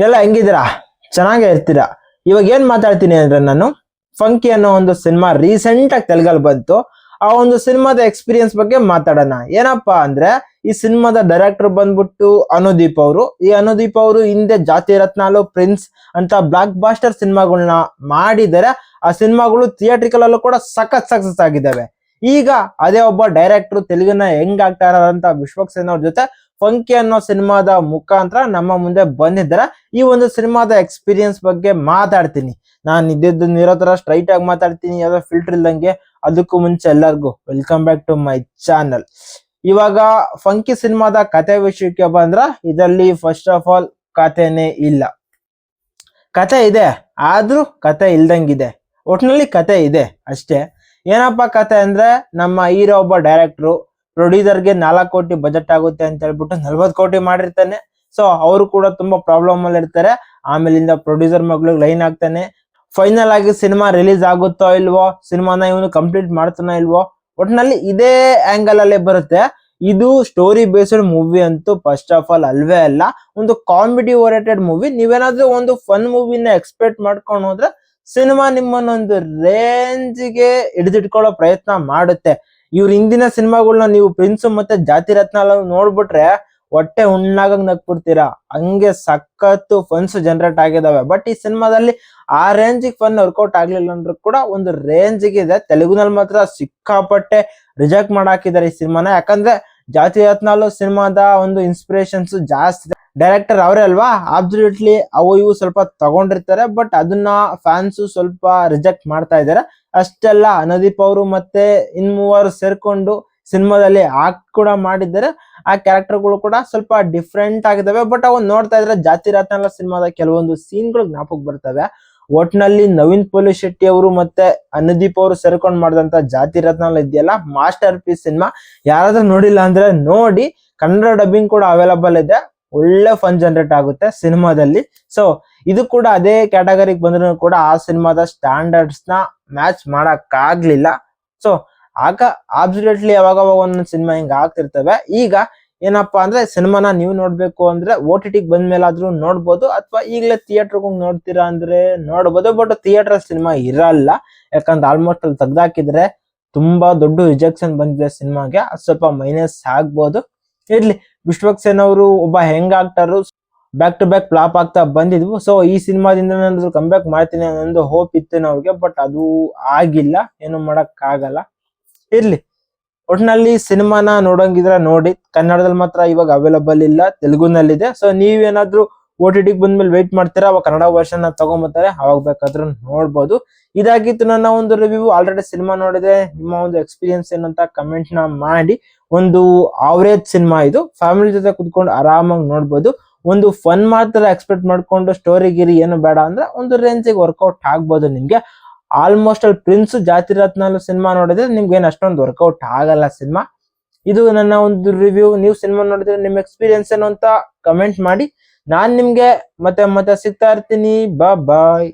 ಎಲ್ಲ ಹೆಂಗಿದ್ದೀರಾ? ಚೆನ್ನಾಗೇ ಇರ್ತೀರಾ? ಇವಾಗ ಏನ್ ಮಾತಾಡ್ತೀನಿ ಅಂದ್ರೆ ನಾನು ಫಂಕಿ ಅನ್ನೋ ಒಂದು ಸಿನಿಮಾ ರೀಸೆಂಟ್ ಆಗಿ ತೆಲುಗಲ್ಲಿ ಬಂತು. ಆ ಒಂದು ಸಿನಿಮಾದ ಎಕ್ಸ್ಪೀರಿಯನ್ಸ್ ಬಗ್ಗೆ ಮಾತಾಡೋಣ. ಏನಪ್ಪಾ ಅಂದ್ರೆ ಈ ಸಿನಿಮಾದ ಡೈರೆಕ್ಟರ್ ಬಂದ್ಬಿಟ್ಟು ಅನುದೀಪ್ ಅವರು. ಈ ಅನುದೀಪ್ ಅವರು ಹಿಂದೆ ಜಾತಿ ರತ್ನಾಲು, ಪ್ರಿನ್ಸ್ ಅಂತ ಬ್ಲಾಕ್ ಬಾಸ್ಟರ್ ಸಿನಿಮಾಗಳನ್ನ ಮಾಡಿದರೆ ಆ ಸಿನಿಮಾಗಳು ಥಿಯೇಟ್ರಿಕಲ್ ಅಲ್ಲೂ ಕೂಡ ಸಖತ್ ಸಕ್ಸಸ್ ಆಗಿದ್ದಾವೆ. ಈಗ ಅದೇ ಒಬ್ಬ ಡೈರೆಕ್ಟರ್ ತೆಲುಗಿನ ಹೆಂಗ್ ಆಗ್ತಾರ ಅಂತ ವಿಶ್ವಕ್ ಸೇನ್ ಅವ್ರ ಜೊತೆ ಫಂಕಿ ಅನ್ನೋ ಸಿನಿಮಾದ ಮುಖಾಂತರ ನಮ್ಮ ಮುಂದೆ ಬಂದಿದ್ದಾರೆ. ಈ ಒಂದು ಸಿನಿಮಾದ ಎಕ್ಸ್ಪೀರಿಯನ್ಸ್ ಬಗ್ಗೆ ಮಾತಾಡ್ತೀನಿ. ನಾನು ಇದ್ದಿದ್ದು ಇರೋ ತರ ಸ್ಟ್ರೈಟ್ ಆಗಿ ಮಾತಾಡ್ತೀನಿ, ಯಾವ್ದೋ ಫಿಲ್ಟರ್ ಇಲ್ದಂಗೆ. ಅದಕ್ಕೂ ಮುಂಚೆ ಎಲ್ಲರಿಗೂ welcome back to my channel. ಇವಾಗ ಫಂಕಿ ಸಿನಿಮಾದ ಕತೆ ವಿಷಯಕ್ಕೆ ಬಂದ್ರ ಇದರಲ್ಲಿ ಫಸ್ಟ್ ಆಫ್ ಆಲ್ ಕಥೆನೇ ಇಲ್ಲ. ಕತೆ ಇದೆ, ಆದ್ರೂ ಕತೆ ಇಲ್ದಂಗಿದೆ. ಒಟ್ನಲ್ಲಿ ಕತೆ ಇದೆ ಅಷ್ಟೇ. ಏನಪ್ಪಾ ಕತೆ ಅಂದ್ರೆ, ನಮ್ಮ ಹೀರೋ ಒಬ್ಬ ಡೈರೆಕ್ಟ್ರು ಪ್ರೊಡ್ಯೂಸರ್ಗೆ 4 ಕೋಟಿ ಬಜೆಟ್ ಆಗುತ್ತೆ ಅಂತ ಹೇಳ್ಬಿಟ್ಟು 40 ಕೋಟಿ ಮಾಡಿರ್ತಾನೆ. ಸೊ ಅವರು ಕೂಡ ತುಂಬಾ ಪ್ರಾಬ್ಲಮ್ ಅಲ್ಲಿ ಇರ್ತಾರೆ. ಆಮೇಲಿಂದ ಪ್ರೊಡ್ಯೂಸರ್ ಮಗಳಿಗೆ ಲೈನ್ ಆಗ್ತಾನೆ. ಫೈನಲ್ ಆಗಿ ಸಿನಿಮಾ ರಿಲೀಸ್ ಆಗುತ್ತೋ ಇಲ್ವೋ, ಸಿನಿಮಾನ ಇವನು ಕಂಪ್ಲೀಟ್ ಮಾಡ್ತಾನೋ ಇಲ್ವೋ, ಒಟ್ನಲ್ಲಿ ಇದೇ ಆಂಗಲ್ ಅಲ್ಲೇ ಬರುತ್ತೆ. ಇದು ಸ್ಟೋರಿ ಬೇಸ್ಡ್ ಮೂವಿ ಅಂತೂ ಫಸ್ಟ್ ಆಫ್ ಆಲ್ ಅಲ್ವೇ ಅಲ್ಲ. ಒಂದು ಕಾಮಿಡಿ ಓರಿಯೆಂಟೆಡ್ ಮೂವಿ. ನೀವೇನಾದ್ರೂ ಒಂದು ಫನ್ ಮೂವಿನ ಎಕ್ಸ್ಪೆಕ್ಟ್ ಮಾಡ್ಕೊಂಡು ಹೋದ್ರೆ ಸಿನಿಮಾ ನಿಮ್ಮನ್ನೊಂದು ರೇಂಜ್ಗೆ ಹಿಡಿದಿಟ್ಕೊಳ್ಳೋ ಪ್ರಯತ್ನ ಮಾಡುತ್ತೆ. ಇವ್ರ ಹಿಂದಿನ ಸಿನಿಮಾಗಳನ್ನ ನೀವು ಪ್ರಿನ್ಸ್ ಮತ್ತೆ ಜಾತಿ ರತ್ನ ನೋಡ್ಬಿಟ್ರೆ ಹೊಟ್ಟೆ ಹುಣ್ಣಾಗಂಗ್ ನಗ್ಬಿಡ್ತೀರಾ. ಹಂಗೆ ಸಖತ್ತು ಫನ್ಸ್ ಜನರೇಟ್ ಆಗಿದಾವೆ. ಬಟ್ ಈ ಸಿನಿಮಾದಲ್ಲಿ ಆ ರೇಂಜಿಗೆ ಫನ್ ವರ್ಕೌಟ್ ಆಗ್ಲಿಲ್ಲ ಅಂದ್ರೂ ಕೂಡ ಒಂದು ರೇಂಜಿಗೆ ಇದೆ. ತೆಲುಗುನಲ್ಲಿ ಮಾತ್ರ ಸಿಕ್ಕಾಪಟ್ಟೆ ರಿಜೆಕ್ಟ್ ಮಾಡಾಕಿದ್ದಾರೆ ಈ ಸಿನಿಮಾನ. ಯಾಕಂದ್ರೆ ಜಾತಿ ರತ್ನಾಲು ಸಿನಿಮಾದ ಒಂದು ಇನ್ಸ್ಪಿರೇಷನ್ಸ್ ಜಾಸ್ತಿ. ಡೈರೆಕ್ಟರ್ ಅವರೇ ಅಲ್ವಾ, ಅಬ್ಸಲ್ಯೂಟ್ಲಿ ಅವು ಇವು ಸ್ವಲ್ಪ ತಗೊಂಡಿರ್ತಾರೆ. ಬಟ್ ಅದನ್ನ ಫ್ಯಾನ್ಸ್ ಸ್ವಲ್ಪ ರಿಜೆಕ್ಟ್ ಮಾಡ್ತಾ ಇದ್ದಾರೆ. ಅಷ್ಟೆಲ್ಲ ಅನುದೀಪ್ ಅವರು ಮತ್ತೆ ಇನ್ಮೂವರು ಸೇರ್ಕೊಂಡು ಸಿನಿಮಾದಲ್ಲಿ ಆಕ್ಟ್ ಕೂಡ ಮಾಡಿದ್ದಾರೆ. ಆ ಕ್ಯಾರೆಕ್ಟರ್ಗಳು ಕೂಡ ಸ್ವಲ್ಪ ಡಿಫ್ರೆಂಟ್ ಆಗಿದಾವೆ. ಬಟ್ ಅವನ್ ನೋಡ್ತಾ ಇದ್ರೆ ಜಾತಿ ರತ್ನಾಲ ಸಿನಿಮಾದ ಕೆಲವೊಂದು ಸೀನ್ಗಳು ಜ್ಞಾಪಕ ಬರ್ತವೆ. ಒಟ್ನಲ್ಲಿ ನವೀನ್ ಪೊಲಿ ಶೆಟ್ಟಿ ಅವರು ಮತ್ತೆ ಅನುದೀಪ್ ಅವರು ಸೇರ್ಕೊಂಡು ಮಾಡಿದಂತ ಜಾತಿ ರತ್ನಾಲ ಇದೆಯಲ್ಲ, ಮಾಸ್ಟರ್ ಪೀಸ್ ಸಿನಿಮಾ. ಯಾರಾದ್ರೂ ನೋಡಿಲ್ಲ ಅಂದ್ರೆ ನೋಡಿ. ಕನ್ನಡ ಡಬ್ಬಿಂಗ್ ಕೂಡ ಅವೈಲಬಲ್ ಇದೆ. ಒಳ್ಳೆ ಫನ್ ಜನರೇಟ್ ಆಗುತ್ತೆ ಸಿನಿಮಾದಲ್ಲಿ. ಸೊ ಇದು ಕೂಡ ಅದೇ ಕ್ಯಾಟಗರಿಗೆ ಬಂದ್ರು ಕೂಡ ಆ ಸಿನಿಮಾದ ಸ್ಟ್ಯಾಂಡರ್ಡ್ಸ್ ನ ಮ್ಯಾಚ್ ಮಾಡಕ್ ಆಗ್ಲಿಲ್ಲ. ಸೊ ಆಗ ಅಬ್ಸಲ್ಯೂಟ್ಲಿ ಯಾವಾಗ ಒಂದೊಂದು ಸಿನಿಮಾ ಹಿಂಗ ಆಗ್ತಿರ್ತವೆ. ಈಗ ಏನಪ್ಪಾ ಅಂದ್ರೆ ಸಿನಿಮಾನ ನೀವು ನೋಡ್ಬೇಕು ಅಂದ್ರೆ OTT ಬಂದ್ಮೇಲಾದ್ರೂ ನೋಡ್ಬೋದು, ಅಥವಾ ಈಗಲೇ ಥಿಯೇಟರ್ಗೆ ಹೋಗಿ ನೋಡ್ತೀರಾ ಅಂದ್ರೆ ನೋಡ್ಬೋದು. ಬಟ್ ಥಿಯೇಟರ್ ಸಿನಿಮಾ ಇರಲ್ಲ, ಯಾಕಂದ್ರೆ ಆಲ್ಮೋಸ್ಟ್ ಅಲ್ಲಿ ತೆಗ್ದಾಕಿದ್ರೆ ತುಂಬಾ ದೊಡ್ಡ ರಿಜೆಕ್ಷನ್ ಬಂದಿದೆ ಸಿನಿಮಾಗೆ. ಅದು ಸ್ವಲ್ಪ ಮೈನಸ್ ಆಗ್ಬೋದು. ಇರ್ಲಿ, ವಿಶ್ವಕ್ ಸೇನ್ ಅವರು ಒಬ್ಬ ಹೆಂಗ್ ಆಗ್ತಾರು ಬ್ಯಾಕ್ ಟು ಬ್ಯಾಕ್ ಫ್ಲಾಪ್ ಆಗ್ತಾ ಬಂದಿದ್ವು. ಸೊ ಈ ಸಿನಿಮಾದಿಂದ ನಾನು ಕಮ್ ಬ್ಯಾಕ್ ಮಾಡ್ತೀನಿ ಅನ್ನೋ ಹೋಪ್ ಇತ್ತು ನವ್ರಿಗೆ. ಬಟ್ ಅದು ಆಗಿಲ್ಲ, ಏನು ಮಾಡಕ್ ಆಗಲ್ಲ. ಇರ್ಲಿ, ಒಟ್ನಲ್ಲಿ ಸಿನಿಮಾನ ನೋಡಂಗಿದ್ರೆ ನೋಡಿ. ಕನ್ನಡದಲ್ಲಿ ಮಾತ್ರ ಇವಾಗ ಅವೈಲಬಲ್ ಇಲ್ಲ, ತೆಲುಗುನಲ್ಲಿದೆ. ಸೊ ನೀವೇನಾದ್ರೂ OTT ಬಂದ್ಮೇಲೆ ವೇಟ್ ಮಾಡ್ತೀರಾ, ಅವಾಗ ಕನ್ನಡ ವರ್ಷನ್ ತಗೊಂಬರ್ತಾರೆ, ಅವಾಗ ಬೇಕಾದ್ರೂ ನೋಡ್ಬೋದು. ಇದಾಗಿತ್ತು ನನ್ನ ಒಂದು ರಿವ್ಯೂ. ಆಲ್ರೆಡಿ ಸಿನಿಮಾ ನೋಡಿದ್ರೆ ನಿಮ್ಮ ಒಂದು ಎಕ್ಸ್ಪೀರಿಯನ್ಸ್ ಏನಂತ ಕಮೆಂಟ್ ನ ಮಾಡಿ. ಒಂದು ಆವರೇಜ್ ಸಿನಿಮಾ ಇದು, ಫ್ಯಾಮಿಲಿ ಜೊತೆ ಕುತ್ಕೊಂಡು ಆರಾಮಾಗಿ ನೋಡ್ಬೋದು. ಒಂದು ಫನ್ ಮಾತ್ರ ಎಕ್ಸ್ಪೆಕ್ಟ್ ಮಾಡ್ಕೊಂಡು ಸ್ಟೋರಿ ಗಿರಿ ಏನು ಬೇಡ ಅಂದ್ರೆ ಒಂದು ರೇಂಜಿಗೆ ವರ್ಕೌಟ್ ಆಗ್ಬೋದು ನಿಮ್ಗೆ. ಆಲ್ಮೋಸ್ಟ್ ಅಲ್ಲಿ ಪ್ರಿನ್ಸ್ ಜಾತಿ ರತ್ನಾಲು ಸಿನಿಮಾ ನೋಡಿದ್ರೆ ನಿಮ್ಗೆ ಏನು ಅಷ್ಟೊಂದು ವರ್ಕೌಟ್ ಆಗಲ್ಲ ಸಿನಿಮಾ. ಇದು ನನ್ನ ಒಂದು ರಿವ್ಯೂ. ನೀವು ಸಿನಿಮಾ ನೋಡಿದ್ರೆ ನಿಮ್ ಎಕ್ಸ್ಪೀರಿಯನ್ಸ್ ಏನು ಅಂತ ಕಮೆಂಟ್ ಮಾಡಿ. ನಾನ್ ನಿಮ್ಗೆ ಮತ್ತೆ ಸಿಗ್ತಾ ಇರ್ತೀನಿ. ಬಾಯ್.